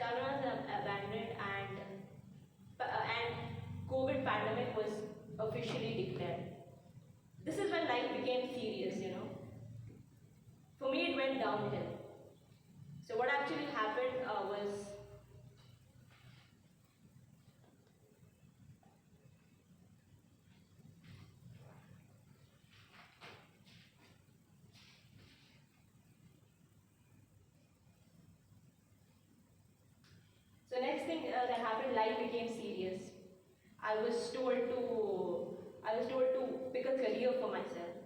Charminar was abandoned, and COVID pandemic was officially declared. This is when life became serious. For me, it went downhill. So what actually happened was, so next thing that happened, life became serious. I was told to pick a career for myself.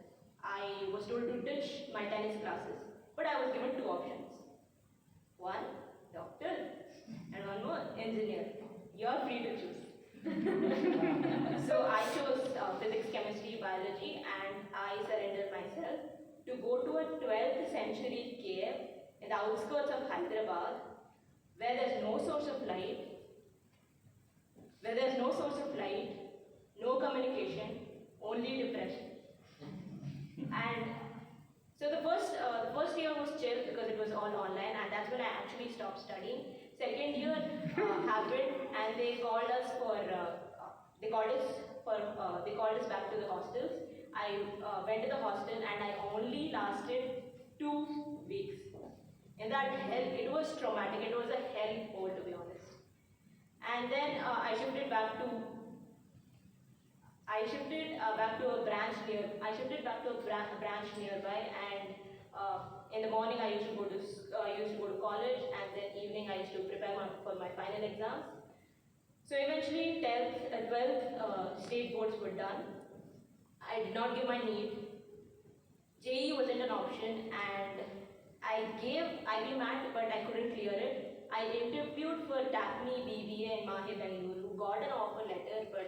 I was told to ditch my tennis classes, but I was given two options. One, doctor, and one more, engineer. You're free to choose. So I chose physics, chemistry, biology, and I surrendered myself to go to a 12th century cave in the outskirts of Hyderabad, where there's no source of light, no communication, only depression. And so the first year was chill because it was all online, and that's when I actually stopped studying. Second year happened, and they called us back to the hostels. I went to the hostel, and I only lasted 2 weeks. In that hell, it was traumatic. It was a hell hole, to be honest. And then I shifted back to a branch nearby, and in the morning I used to go to college, and then evening I used to prepare for my final exams. So eventually 12th state boards were done. I did not give my NEET. JEE wasn't an option, and I gave IB Mat, but I couldn't clear it. I interviewed for TACME BBA in Mahe, Bengaluru, got an offer letter, but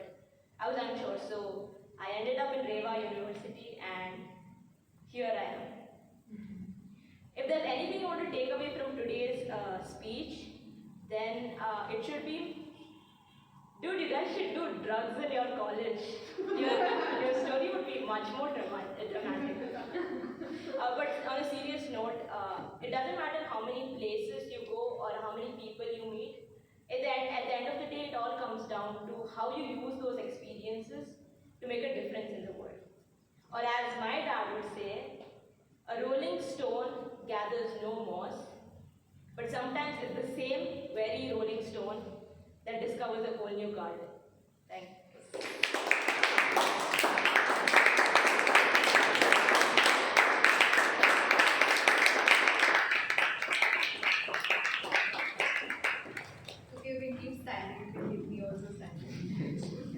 I was unsure, so I ended up in Reva University, and here I am. If there's anything you want to take away from today's speech, then it should be, dude, you guys should do drugs in your college. Your story would be much more dramatic. But on a serious note, it doesn't matter how many places you go or how many people you meet. At the end of the day, it all comes down to how you use those experiences to make a difference in the world. Or as my dad would say, a rolling stone gathers no moss, but sometimes it's the same very rolling stone that discovers a whole new garden. Thank you. Okay, we keep standing. We also standing.